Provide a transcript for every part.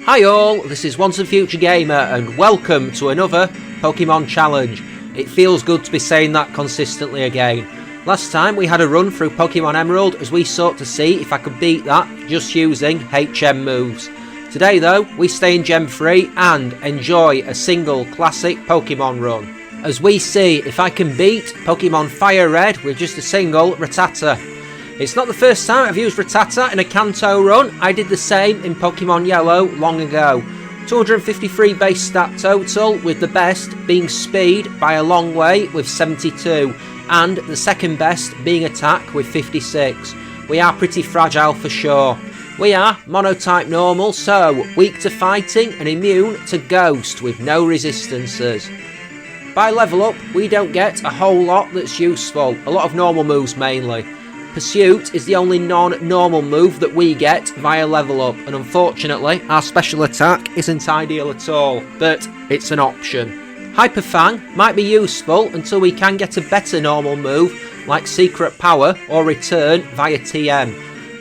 Hi all, this is Once a Future Gamer and welcome to another Pokemon challenge. It feels good to be saying that consistently again. Last time we had a run through Pokemon Emerald as we sought to see if I could beat that just using HM moves. Today though, we stay in Gem 3 and enjoy a single classic Pokemon run, as we see if I can beat Pokemon Fire Red with just a single Rattata. It's not the first time I've used Rattata in a Kanto run. I did the same in Pokemon Yellow long ago. 253 base stat total, with the best being speed by a long way with 72, and the second best being attack with 56. We are pretty fragile for sure. We are monotype normal, so weak to fighting and immune to ghost with no resistances. By level up, we don't get a whole lot that's useful, a lot of normal moves mainly. Pursuit is the only non-normal move that we get via level up, and unfortunately our special attack isn't ideal at all, but it's an option. Hyper Fang might be useful until we can get a better normal move like Secret Power or Return via TM.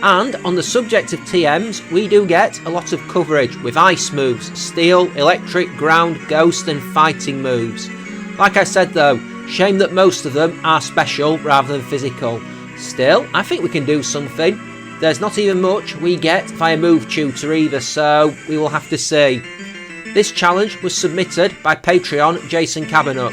And on the subject of TMs, we do get a lot of coverage with ice moves, steel, electric, ground, ghost and fighting moves. Like I said though, shame that most of them are special rather than physical. Still, I think we can do something. There's not even much we get via Move Tutor either, so we will have to see. This challenge was submitted by Patreon Jason Cabannock.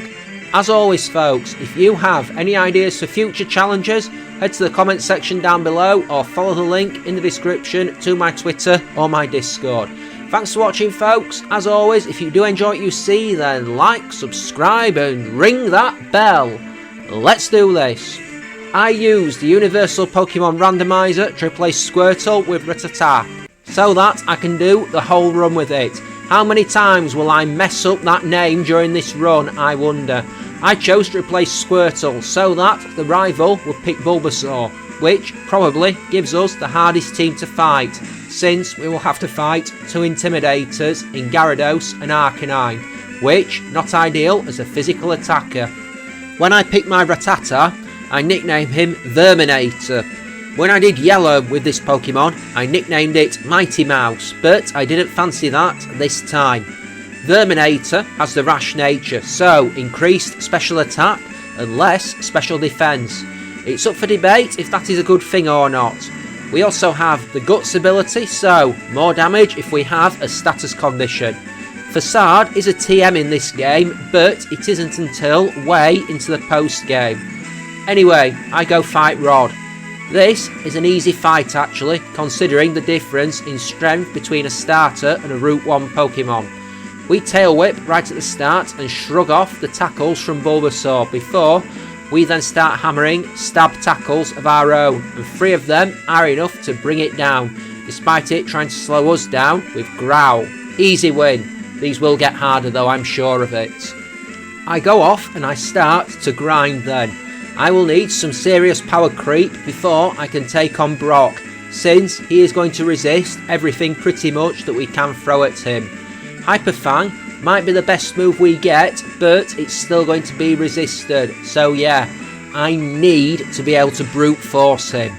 As always folks, if you have any ideas for future challenges, head to the comment section down below or follow the link in the description to my Twitter or my Discord. Thanks for watching folks. As always, if you do enjoy what you see, then like, subscribe and ring that bell. Let's do this. I used the Universal Pokemon Randomizer to replace Squirtle with Rattata, so that I can do the whole run with it. How many times will I mess up that name during this run, I wonder. I chose to replace Squirtle so that the rival would pick Bulbasaur, which probably gives us the hardest team to fight, since we will have to fight two Intimidators in Gyarados and Arcanine, which not ideal as a physical attacker. When I picked my Rattata, I nicknamed him Verminator. When I did Yellow with this Pokemon, I nicknamed it Mighty Mouse, but I didn't fancy that this time. Verminator has the rash nature, so increased special attack and less special defense. It's up for debate if that is a good thing or not. We also have the Guts ability, so more damage if we have a status condition. Facade is a TM in this game, but it isn't until way into the post game. Anyway, I go fight Rod. This is an easy fight actually, considering the difference in strength between a starter and a Route 1 Pokemon. We tail whip right at the start and shrug off the tackles from Bulbasaur before we then start hammering stab tackles of our own, and 3 of them are enough to bring it down, despite it trying to slow us down with Growl. Easy win. These will get harder though, I'm sure of it. I go off and I start to grind then. I will need some serious power creep before I can take on Brock, since he is going to resist everything pretty much that we can throw at him. Hyper Fang might be the best move we get, but it's still going to be resisted, so yeah, I need to be able to brute force him.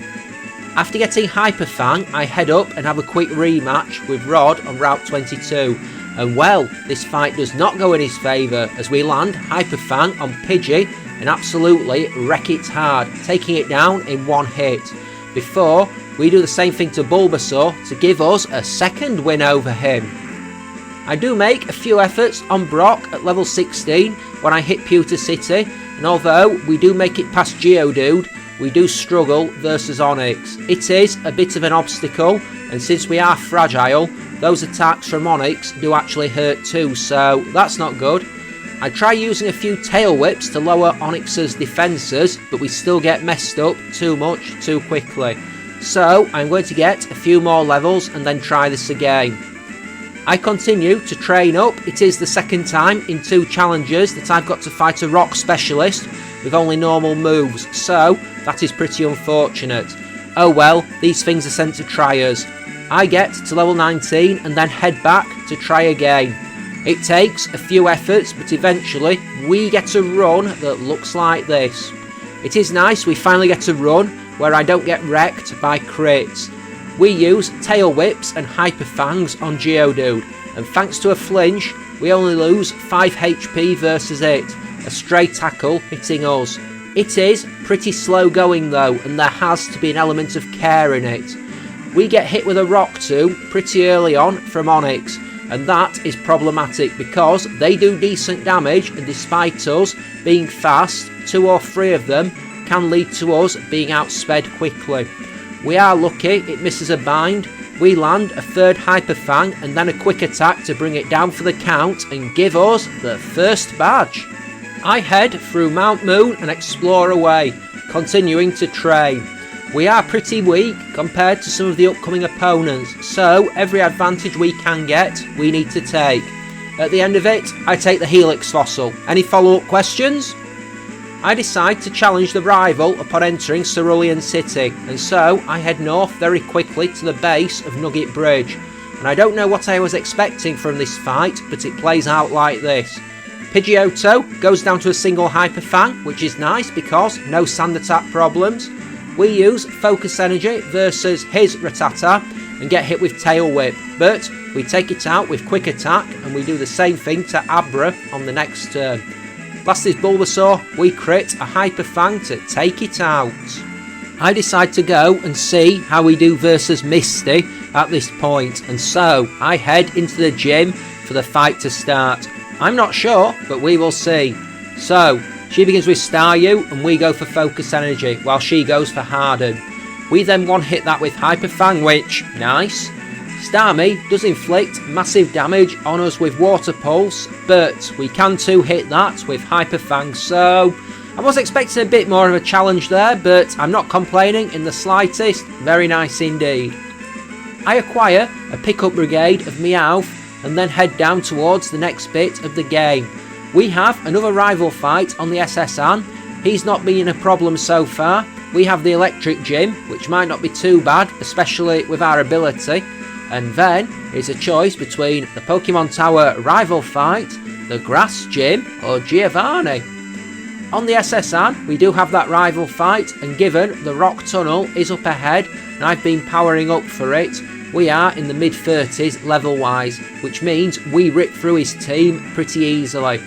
After getting Hyper Fang, I head up and have a quick rematch with Rod on Route 22, and well, this fight does not go in his favour as we land Hyper Fang on Pidgey and absolutely wreck it hard, taking it down in one hit, before we do the same thing to Bulbasaur to give us a second win over him. I do make a few efforts on Brock at level 16 when I hit Pewter City, and although we do make it past Geodude, we do struggle versus Onix. It is a bit of an obstacle, and since we are fragile, those attacks from Onix do actually hurt too, so that's not good. I try using a few tail whips to lower Onix's defences, but we still get messed up too much too quickly. So I'm going to get a few more levels and then try this again. I continue to train up. It is the second time in 2 challenges that I've got to fight a rock specialist with only normal moves, so that is pretty unfortunate. Oh well, these things are sent to try us. I get to level 19 and then head back to try again. It takes a few efforts, but eventually we get a run that looks like this. It is nice we finally get a run where I don't get wrecked by crits. We use Tail Whips and Hyper Fangs on Geodude, and thanks to a flinch, we only lose 5 HP versus it, a stray tackle hitting us. It is pretty slow going though, and there has to be an element of care in it. We get hit with a Rock Tomb pretty early on from Onix, and that is problematic because they do decent damage, and despite us being fast, 2 or 3 of them can lead to us being outsped quickly. We are lucky it misses a bind. We land a 3rd Hyper Fang and then a quick attack to bring it down for the count and give us the first badge. I head through Mount Moon and explore away, continuing to train. We are pretty weak compared to some of the upcoming opponents, so every advantage we can get, we need to take. At the end of it, I take the Helix Fossil. Any follow-up questions? I decide to challenge the rival upon entering Cerulean City, and so I head north very quickly to the base of Nugget Bridge. And I don't know what I was expecting from this fight, but it plays out like this. Pidgeotto goes down to a single Hyper Fang, which is nice because no sand attack problems. We use Focus Energy versus his Rattata and get hit with Tail Whip, but we take it out with Quick Attack and we do the same thing to Abra on the next turn. Last is Bulbasaur, we crit a Hyper Fang to take it out. I decide to go and see how we do versus Misty at this point, and so I head into the gym for the fight to start. I'm not sure, but we will see. So, she begins with Staryu and we go for Focus Energy while she goes for Harden. We then one hit that with Hyper Fang, which, nice. Starmie does inflict massive damage on us with Water Pulse, but we can 2-hit that with Hyper Fang, so I was expecting a bit more of a challenge there, but I'm not complaining in the slightest. Very nice indeed. I acquire a Pickup Brigade of Meowth and then head down towards the next bit of the game. We have another rival fight on the SSN. He's not been a problem so far. We have the Electric Gym, which might not be too bad, especially with our ability. And then it's a choice between the Pokemon Tower rival fight, the Grass Gym, or Giovanni. On the SSN, we do have that rival fight, and given the Rock Tunnel is up ahead, and I've been powering up for it, we are in the mid-30s level-wise, which means we rip through his team pretty easily.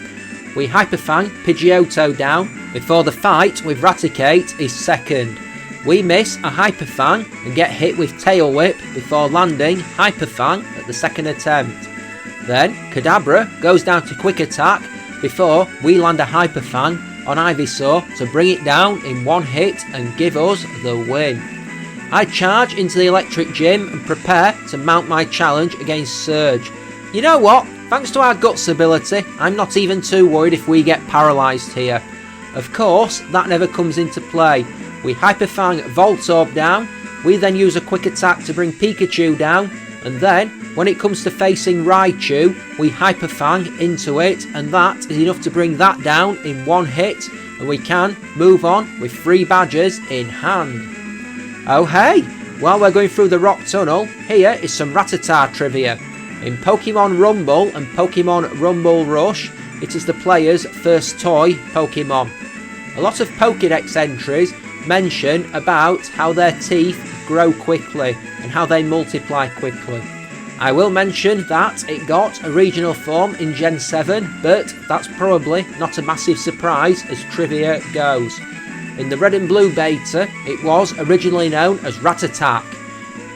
We Hyper Fang Pidgeotto down before the fight with Raticate is second. We miss a Hyper Fang and get hit with Tail Whip before landing Hyper Fang at the second attempt. Then Kadabra goes down to Quick Attack before we land a Hyper Fang on Ivysaur to bring it down in one hit and give us the win. I charge into the Electric Gym and prepare to mount my challenge against Surge. You know what? Thanks to our Guts ability, I'm not even too worried if we get paralysed here. Of course, that never comes into play. We Hyper Fang Voltorb down, we then use a Quick Attack to bring Pikachu down, and then, when it comes to facing Raichu, we Hyper Fang into it, and that is enough to bring that down in one hit, and we can move on with 3 badges in hand. Oh hey, while we're going through the Rock Tunnel, here is some Rattata trivia. In Pokemon Rumble and Pokemon Rumble Rush, it is the player's first toy Pokemon. A lot of Pokédex entries mention about how their teeth grow quickly and how they multiply quickly. I will mention that it got a regional form in Gen 7, but that's probably not a massive surprise as trivia goes. In the Red and Blue beta, it was originally known as Rattata.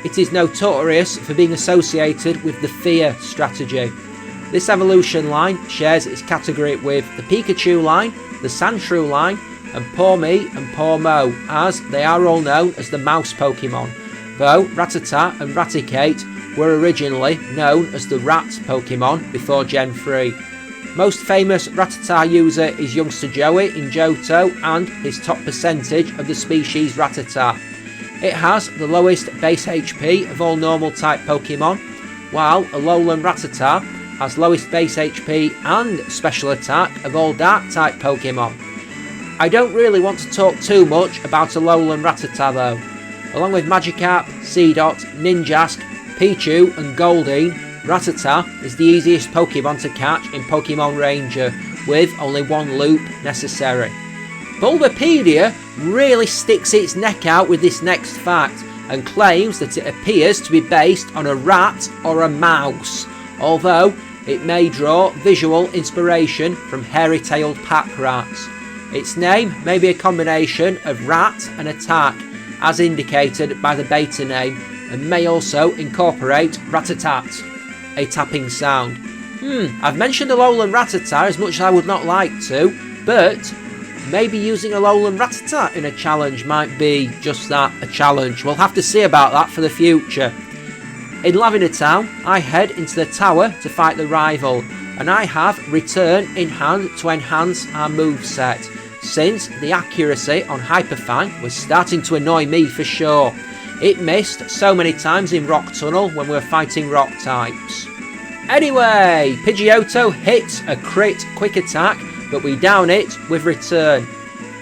It is notorious for being associated with the Fear strategy. This evolution line shares its category with the Pikachu line, the Sandshrew line, and Poor Me and Poor Mo, as they are all known as the mouse Pokemon, though Rattata and Raticate were originally known as the rat Pokemon before Gen 3. Most famous Rattata user is youngster Joey in Johto and his top percentage of the species Rattata. It has the lowest base HP of all normal type Pokemon, while Alolan Rattata has lowest base HP and special attack of all dark type Pokemon. I don't really want to talk too much about Alolan Rattata though. Along with Magikarp, Seedot, Ninjask, Pichu and Goldeen, Rattata is the easiest Pokemon to catch in Pokemon Ranger, with only one loop necessary. Bulbapedia really sticks its neck out with this next fact, and claims that it appears to be based on a rat or a mouse, although it may draw visual inspiration from hairy-tailed pack rats. Its name may be a combination of rat and attack, as indicated by the beta name, and may also incorporate Rattatat, a tapping sound. I've mentioned a lowland Rattata as much as I would not like to, but maybe using a lowland Rattata in a challenge might be just that, a challenge. We'll have to see about that for the future. In Lavender Town, I head into the tower to fight the rival, and I have Return in hand to enhance our moveset, since the accuracy on Hyperfang was starting to annoy me for sure. It missed so many times in Rock Tunnel when we were fighting rock types. Anyway, Pidgeotto hits a crit quick attack, but we down it with Return.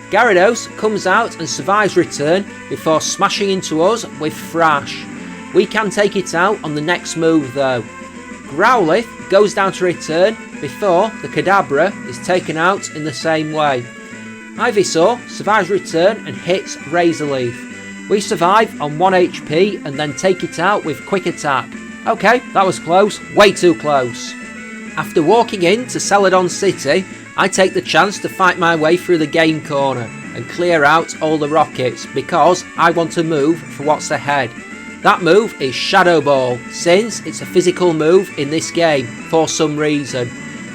Gyarados comes out and survives Return before smashing into us with Thrash. We can take it out on the next move though. Growlithe goes down to Return before the Kadabra is taken out in the same way. Ivysaur survives Return and hits Razor Leaf. We survive on 1 HP and then take it out with Quick Attack. Okay, that was close, way too close. After walking into Celadon City, I take the chance to fight my way through the game corner and clear out all the rockets because I want to move for what's ahead. That move is Shadow Ball, since it's a physical move in this game for some reason.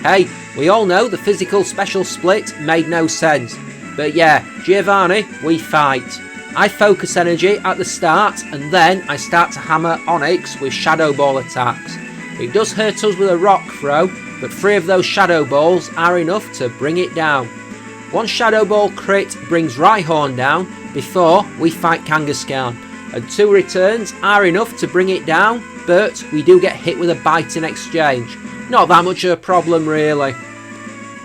Hey, we all know the physical special split made no sense, but yeah, Giovanni, we fight. I focus energy at the start and then I start to hammer Onix with Shadow Ball attacks. It does hurt us with a rock throw, but 3 of those Shadow Balls are enough to bring it down. One Shadow Ball crit brings Rhyhorn down before we fight Kangaskhan, and 2 returns are enough to bring it down, but we do get hit with a bite in exchange. Not that much of a problem really.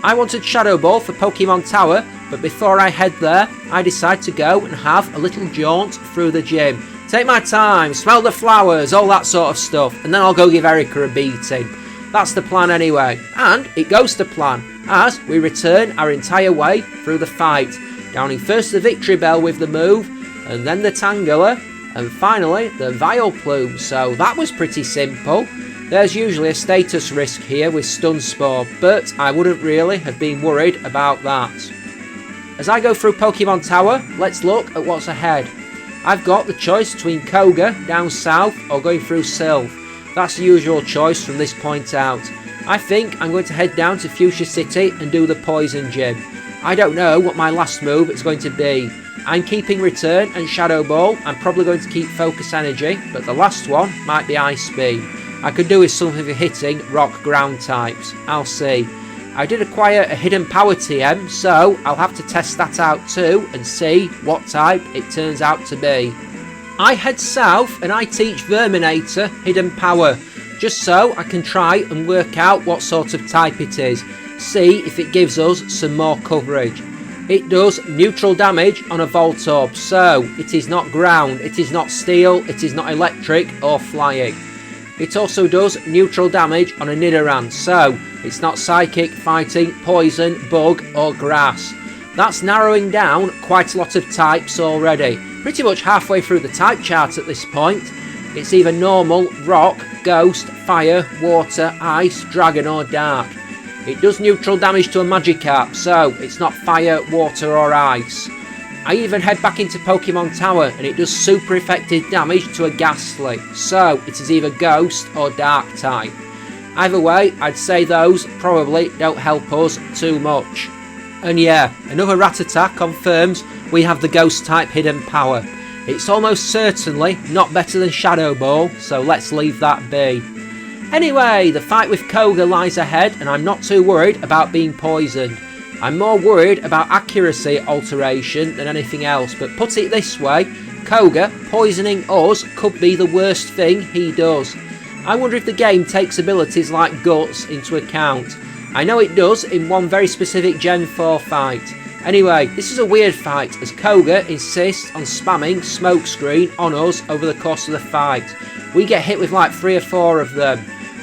I wanted Shadow Ball for Pokemon Tower, but before I head there, I decide to go and have a little jaunt through the gym. Take my time, smell the flowers, all that sort of stuff, and then I'll go give Erica a beating. That's the plan anyway, and it goes to plan, as we return our entire way through the fight, downing first the Victory Bell with the move, and then the Tangela, and finally the Vileplume, so that was pretty simple. There's usually a status risk here with Stun Spore, but I wouldn't really have been worried about that. As I go through Pokemon Tower, let's look at what's ahead. I've got the choice between Koga down south or going through Sylph. That's the usual choice from this point out. I think I'm going to head down to Fuchsia City and do the Poison Gym. I don't know what my last move is going to be. I'm keeping Return and Shadow Ball. I'm probably going to keep Focus Energy, but the last one might be Ice Beam. I could do with something for hitting rock ground types. I'll see. I did acquire a Hidden Power TM, so I'll have to test that out too and see what type it turns out to be. I head south and I teach Verminator Hidden Power, just so I can try and work out what sort of type it is, see if it gives us some more coverage. It does neutral damage on a Voltorb, so it is not ground, it is not steel, it is not electric or flying. It also does neutral damage on a Nidoran, so it's not psychic, fighting, poison, bug or grass. That's narrowing down quite a lot of types already. Pretty much halfway through the type chart at this point. It's either normal, rock, ghost, fire, water, ice, dragon or dark. It does neutral damage to a Magikarp, so it's not fire, water or ice. I even head back into Pokemon Tower and it does super effective damage to a Ghastly, so it is either ghost or dark type. Either way, I'd say those probably don't help us too much. And yeah, another Rattata confirms we have the ghost type Hidden Power. It's almost certainly not better than Shadow Ball, so let's leave that be. Anyway, the fight with Koga lies ahead and I'm not too worried about being poisoned. I'm more worried about accuracy alteration than anything else, but put it this way, Koga poisoning us could be the worst thing he does. I wonder if the game takes abilities like Guts into account. I know it does in one very specific Gen 4 fight. Anyway, this is a weird fight as Koga insists on spamming Smokescreen on us over the course of the fight. We get hit with like 3 or 4 of them.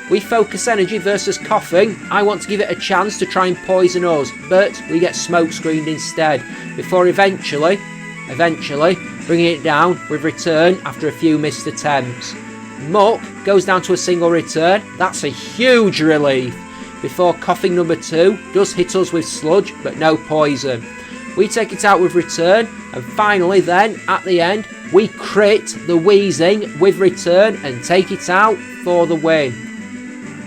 We focus energy versus coughing. I want to give it a chance to try and poison us, but we get Smokescreened instead, before eventually eventually bringing it down with return after a few missed attempts. Muck goes down to a single return, that's a huge relief, before coughing number 2 does hit us with sludge but no poison. We take it out with return, and finally then, at the end, we crit the wheezing with return and take it out for the win.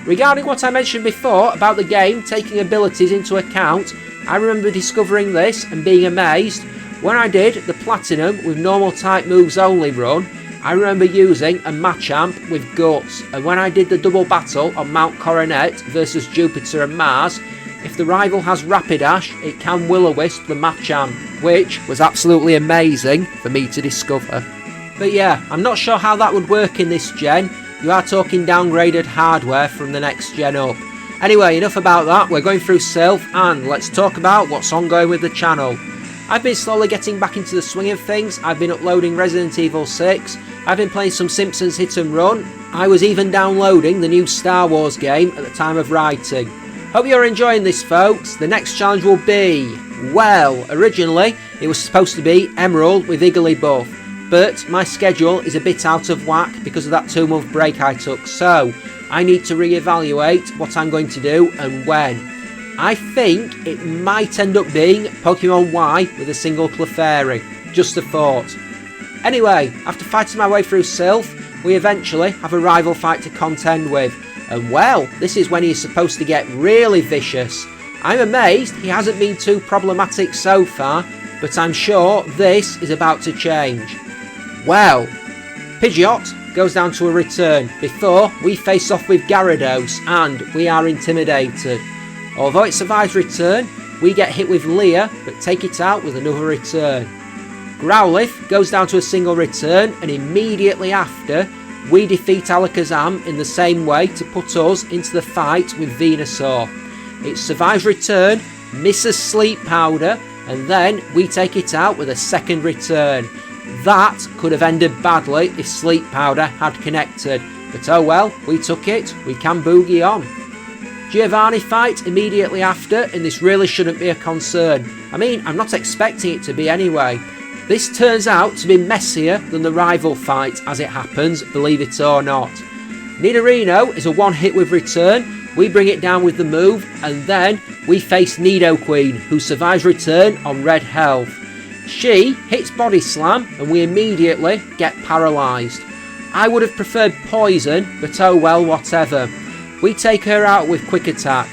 Regarding what I mentioned before about the game taking abilities into account, I remember discovering this and being amazed. When I did the Platinum with normal type moves only run, I remember using a Machamp with Guts, and when I did the double battle on Mount Coronet versus Jupiter and Mars, if the rival has Rapidash, it can Will-O-Wisp the Machamp, which was absolutely amazing for me to discover. But yeah, I'm not sure how that would work in this gen. You are talking downgraded hardware from the next gen up. Anyway, enough about that, we're going through Sylph, and let's talk about what's ongoing with the channel. I've been slowly getting back into the swing of things. I've been uploading Resident Evil 6, I've been playing some Simpsons Hit and Run, I was even downloading the new Star Wars game at the time of writing. Hope you're enjoying this, folks. The next challenge will be, well, originally it was supposed to be Emerald with Igglybuff, but my schedule is a bit out of whack because of that 2-month break I took, so I need to reevaluate what I'm going to do and when. I think it might end up being Pokemon Y with a single Clefairy, just a thought. Anyway, after fighting my way through Sylph, we eventually have a rival fight to contend with, and well, this is when he's supposed to get really vicious. I'm amazed he hasn't been too problematic so far, but I'm sure this is about to change. Well, Pidgeot goes down to a return before we face off with Gyarados, and we are intimidated. Although it survives return, we get hit with Leer, but take it out with another return. Growlithe goes down to a single return, and immediately after, we defeat Alakazam in the same way to put us into the fight with Venusaur. It survives return, misses Sleep Powder, and then we take it out with a second return. That could have ended badly if Sleep Powder had connected, but oh well, we took it, we can boogie on. Giovanni fight immediately after, and this really shouldn't be a concern. I mean, I'm not expecting it to be anyway. This turns out to be messier than the rival fight as it happens, believe it or not. Nidorino is a one hit with return, we bring it down with the move, and then we face Nidoqueen, who survives return on red health. She hits Body Slam, and we immediately get paralysed. I would have preferred Poison, but oh well, whatever. We take her out with Quick Attack.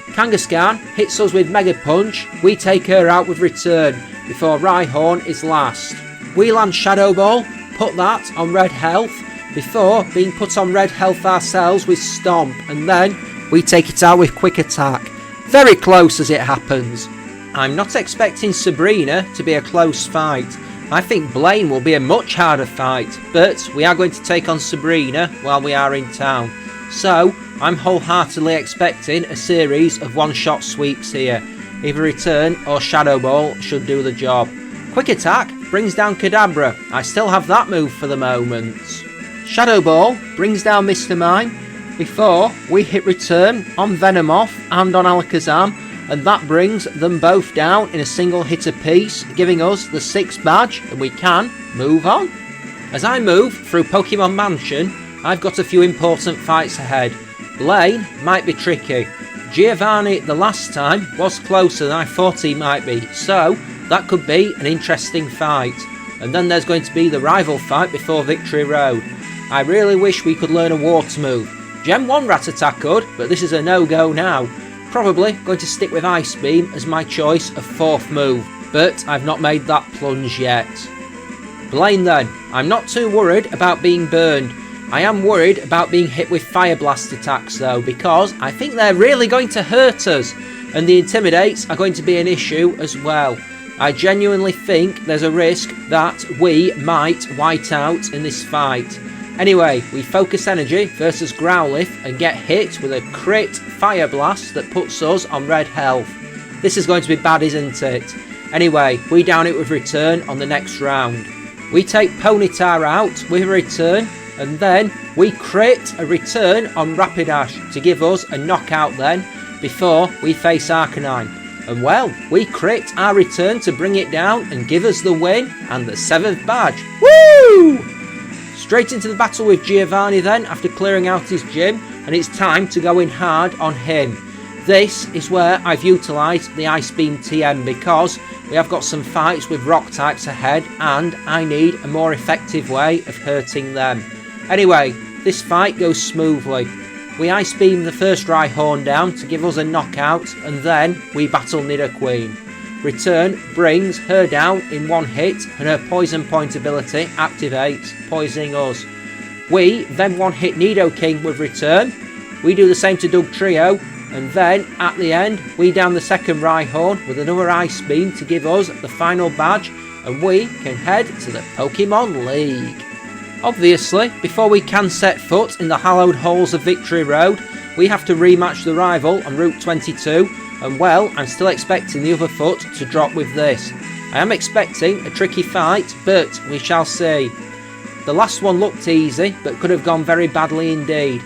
Kangaskhan hits us with Mega Punch, we take her out with return, before Rhyhorn is last. We land Shadow Ball, put that on red health, before being put on red health ourselves with Stomp, and then we take it out with Quick Attack. Very close as it happens. I'm not expecting Sabrina to be a close fight. I think Blaine will be a much harder fight, but we are going to take on Sabrina while we are in town. So, I'm wholeheartedly expecting a series of one-shot sweeps here. Either Return or Shadow Ball should do the job. Quick Attack brings down Kadabra. I still have that move for the moment. Shadow Ball brings down Mr. Mime before we hit Return on Venomoth and on Alakazam, and that brings them both down in a single hit apiece, giving us the 6th badge, and we can move on. As I move through Pokemon Mansion, I've got a few important fights ahead. Blaine might be tricky. Giovanni the last time was closer than I thought he might be, so that could be an interesting fight. And then there's going to be the rival fight before Victory Road. I really wish we could learn a water move. Gen 1 Rattata could, but this is a no-go now. Probably going to stick with Ice Beam as my choice of 4th move, but I've not made that plunge yet. Blaine then. I'm not too worried about being burned. I am worried about being hit with Fire Blast attacks though, because I think they're really going to hurt us, and the Intimidates are going to be an issue as well. I genuinely think there's a risk that we might white out in this fight. Anyway, we focus energy versus Growlithe and get hit with a crit Fire Blast that puts us on red health. This is going to be bad, isn't it? Anyway, we down it with Return on the next round. We take Ponyta out with a Return, and then we crit a Return on Rapidash to give us a knockout then, before we face Arcanine. And well, we crit our return to bring it down and give us the win and the 7th badge. Woo! Straight into the battle with Giovanni then, after clearing out his gym, and it's time to go in hard on him. This is where I've utilised the Ice Beam TM because we have got some fights with rock types ahead and I need a more effective way of hurting them. Anyway, this fight goes smoothly. We Ice Beam the first Rhyhorn down to give us a knockout and then we battle Nidoqueen. Return brings her down in one hit and her Poison Point ability activates, poisoning us. We then one hit Nidoking with Return. We do the same to Dugtrio and then at the end we down the second Rhyhorn with another Ice Beam to give us the final badge and we can head to the Pokemon League. Obviously, before we can set foot in the hallowed halls of Victory Road, we have to rematch the rival on Route 22, and well, I'm still expecting the other foot to drop with this. I am expecting a tricky fight, but we shall see. The last one looked easy, but could have gone very badly indeed.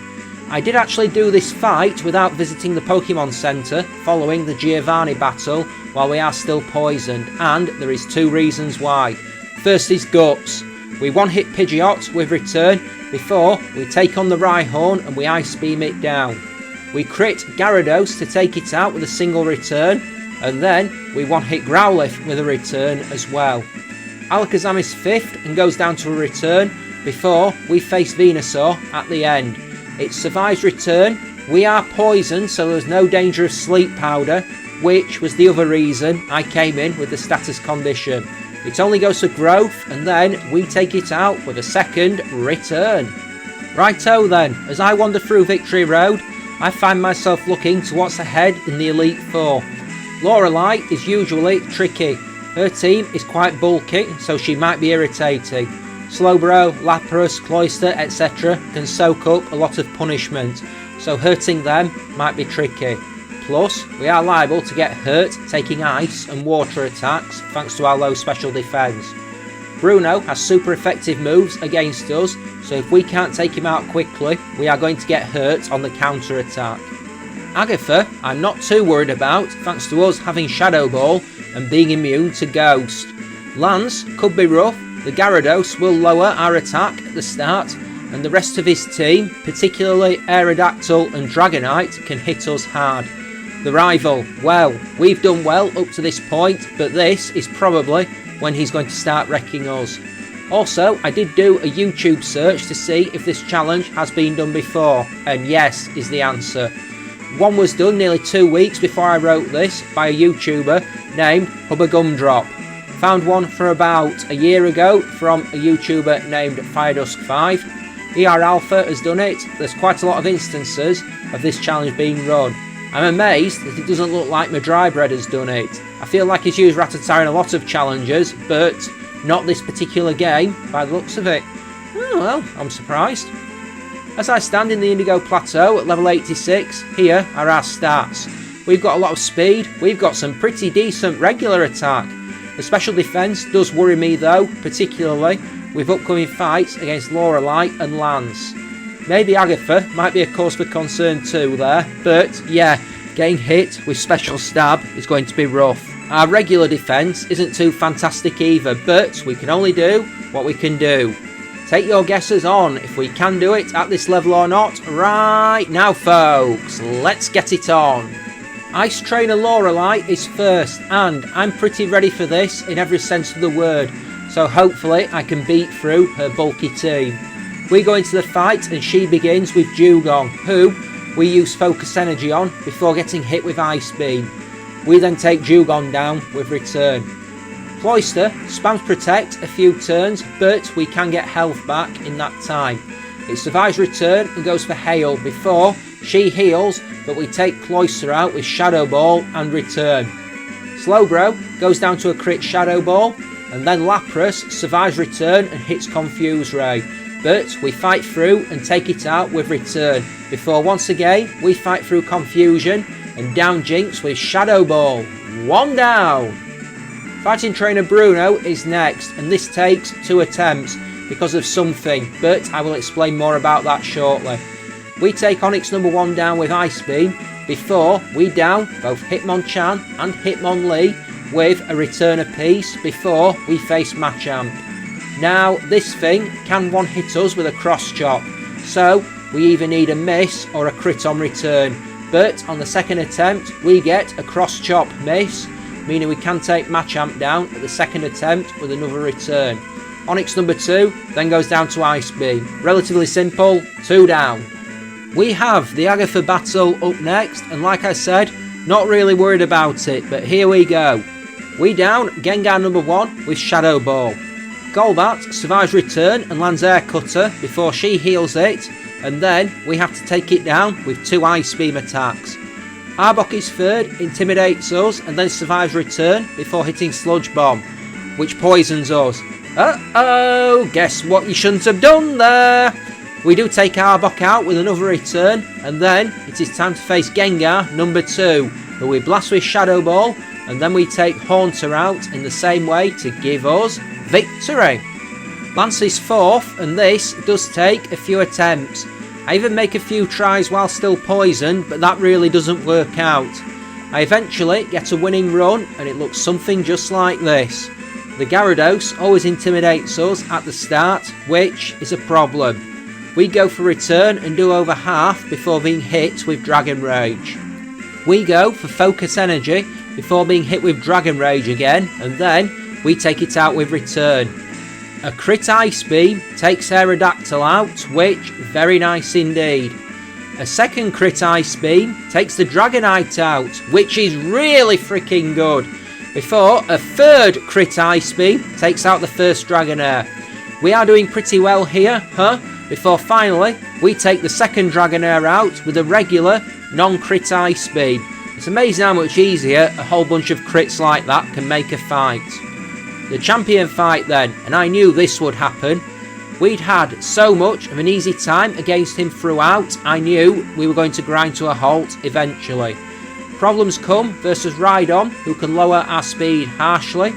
I did actually do this fight without visiting the Pokemon Centre following the Giovanni battle while we are still poisoned, and there is 2 reasons why. First is Guts. We one-hit Pidgeot with Return before we take on the Rhyhorn and we Ice Beam it down. We crit Gyarados to take it out with a single Return, and then we one-hit Growlithe with a Return as well. Alakazam is 5th and goes down to a Return before we face Venusaur at the end. It survives Return, we are poisoned so there's no danger of Sleep Powder, which was the other reason I came in with the status condition. It only goes for growth and then we take it out with a second Return. Righto then, as I wander through Victory Road, I find myself looking to what's ahead in the Elite Four. Lorelei is usually tricky. Her team is quite bulky, so she might be irritating. Slowbro, Lapras, Cloyster, etc. can soak up a lot of punishment, so hurting them might be tricky. Plus, we are liable to get hurt taking ice and water attacks thanks to our low special defence. Bruno has super effective moves against us, so if we can't take him out quickly, we are going to get hurt on the counter attack. Agatha I'm not too worried about thanks to us having Shadow Ball and being immune to Ghost. Lance could be rough, the Gyarados will lower our attack at the start and the rest of his team, particularly Aerodactyl and Dragonite, can hit us hard. The rival, well, we've done well up to this point, but this is probably when he's going to start wrecking us. Also, I did do a YouTube search to see if this challenge has been done before, and yes is the answer. One was done nearly 2 weeks before I wrote this by a YouTuber named Hubba Gumdrop. Found one for about a year ago from a YouTuber named Firedusk5. ER Alpha has done it. There's quite a lot of instances of this challenge being run. I'm amazed that it doesn't look like Mah-Dry-Bread has done it. I feel like he's used Rattata in a lot of challenges, but not this particular game by the looks of it. Oh well, I'm surprised. As I stand in the Indigo Plateau at level 86, here are our stats. We've got a lot of speed, we've got some pretty decent regular attack. The special defence does worry me though, particularly with upcoming fights against Lorelei and Lance. Maybe Agatha might be a cause for concern too there, but yeah, getting hit with special stab is going to be rough. Our regular defence isn't too fantastic either, but we can only do what we can do. Take your guesses on if we can do it at this level or not. Right now folks, let's get it on. Ice Trainer Lorelei is first, and I'm pretty ready for this in every sense of the word, so hopefully I can beat through her bulky team. We go into the fight and she begins with Dewgong, who we use Focus Energy on before getting hit with Ice Beam. We then take Dewgong down with Return. Cloyster spams Protect a few turns, but we can get health back in that time. It survives Return and goes for Hail before she heals, but we take Cloyster out with Shadow Ball and Return. Slowbro goes down to a crit Shadow Ball, and then Lapras survives Return and hits Confuse Ray. But we fight through and take it out with Return, before once again we fight through Confusion and down Jinx with Shadow Ball. 1 down! Fighting Trainer Bruno is next, and this takes 2 attempts because of something, but I will explain more about that shortly. we take Onix number 1 down with Ice Beam before we down both Hitmonchan and Hitmonlee with a return apiece before we face Machamp. Now this thing can one hit us with a cross chop, so we either need a miss or a crit on return, but on the second attempt we get a cross chop miss, meaning we can take Machamp down at the second attempt with another return. Onix number 2 then goes down to Ice Beam. Relatively simple, 2 down. We have the Agatha battle up next, and like I said, not really worried about it, but here we go. We down Gengar number 1 with Shadow Ball. Golbat survives return and lands Air Cutter before she heals it, and then we have to take it down with 2 Ice Beam attacks. Arbok is third, intimidates us, and then survives return before hitting Sludge Bomb, which poisons us. Uh-oh, guess what you shouldn't have done there? We do take Arbok out with another return, and then it is time to face Gengar number 2, who we blast with Shadow Ball, and then we take Haunter out in the same way to give us victory. Lance is 4th, and this does take a few attempts. I even make a few tries while still poisoned, but that really doesn't work out. I eventually get a winning run, and it looks something just like this. The Gyarados always intimidates us at the start, which is a problem. We go for return and do over half before being hit with Dragon Rage. We go for Focus Energy before being hit with Dragon Rage again, and then we take it out with return. A crit Ice Beam takes Aerodactyl out, which very nice indeed. A second crit Ice Beam takes the Dragonite out, which is really freaking good. Before a third crit Ice Beam takes out the first Dragonair. We are doing pretty well here, huh? Before finally we take the second Dragonair out with a regular non-crit Ice Beam. It's amazing how much easier a whole bunch of crits like that can make a fight. The champion fight then, and I knew this would happen. We'd had so much of an easy time against him throughout, I knew we were going to grind to a halt eventually. Problems come versus Rhydon, who can lower our speed harshly,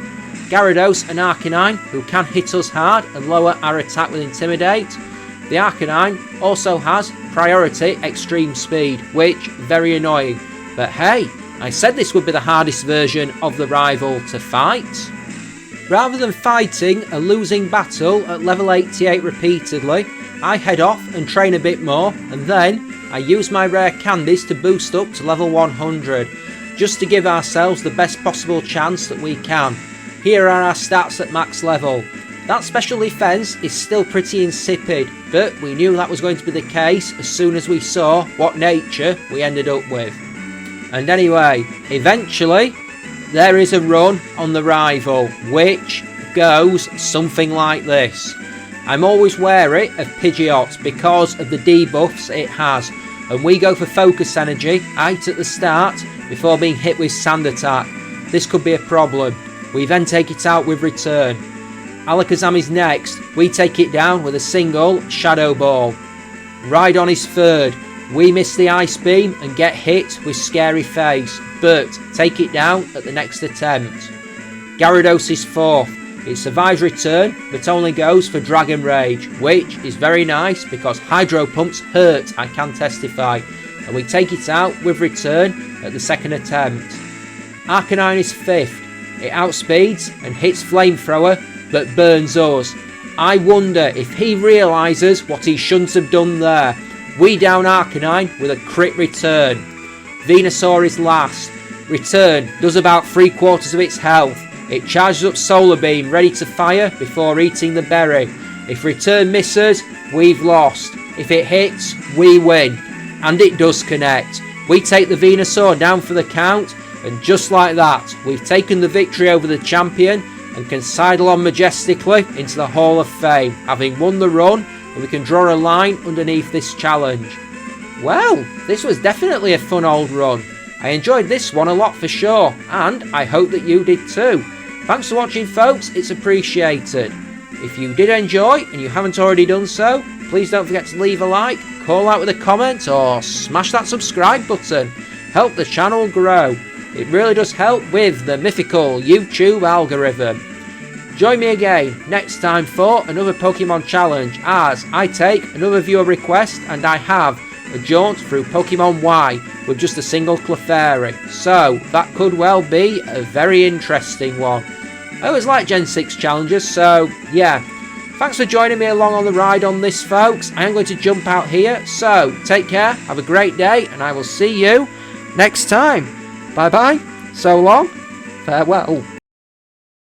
Gyarados and Arcanine, who can hit us hard and lower our attack with Intimidate. The Arcanine also has priority extreme speed, which very annoying. But hey, I said this would be the hardest version of the rival to fight. Rather than fighting a losing battle at level 88 repeatedly, I head off and train a bit more, and then I use my rare candies to boost up to level 100, just to give ourselves the best possible chance that we can. Here are our stats at max level. That special defense is still pretty insipid, but we knew that was going to be the case as soon as we saw what nature we ended up with. And anyway, eventually, there is a run on the rival, which goes something like this. I'm always wary of Pidgeot because of the debuffs it has, and we go for Focus Energy out at the start before being hit with Sand Attack. This could be a problem. We then take it out with return. Alakazam is next. We take it down with a single Shadow Ball. Rhydon is third. We miss the Ice Beam and get hit with Scary Face, but take it down at the next attempt. Gyarados is 4th. It survives return, but only goes for Dragon Rage, which is very nice because Hydro Pumps hurt, I can testify, and we take it out with return at the second attempt. Arcanine is 5th. It outspeeds and hits Flamethrower, but burns us. I wonder if he realises what he shouldn't have done there. We down Arcanine with a crit return. Venusaur is last. Return does about 3/4 of its health. It charges up Solar Beam ready to fire before eating the berry. If return misses, we've lost. If it hits, we win. And it does connect. We take the Venusaur down for the count, and just like that, we've taken the victory over the champion and can sidle on majestically into the Hall of Fame, having won the run, and we can draw a line underneath this challenge. Well, this was definitely a fun old run. I enjoyed this one a lot for sure, and I hope that you did too. Thanks for watching folks, it's appreciated. If you did enjoy and you haven't already done so, please don't forget to leave a like, call out with a comment, or smash that subscribe button. Help the channel grow. It really does help with the mythical YouTube algorithm. Join me again next time for another Pokemon challenge as I take another viewer request and I have a jaunt through Pokemon Y with just a single Clefairy. So that could well be a very interesting one. I always like Gen 6 challenges, so yeah. Thanks for joining me along on the ride on this, folks. I am going to jump out here, so take care, have a great day, and I will see you next time. Bye bye, so long, farewell.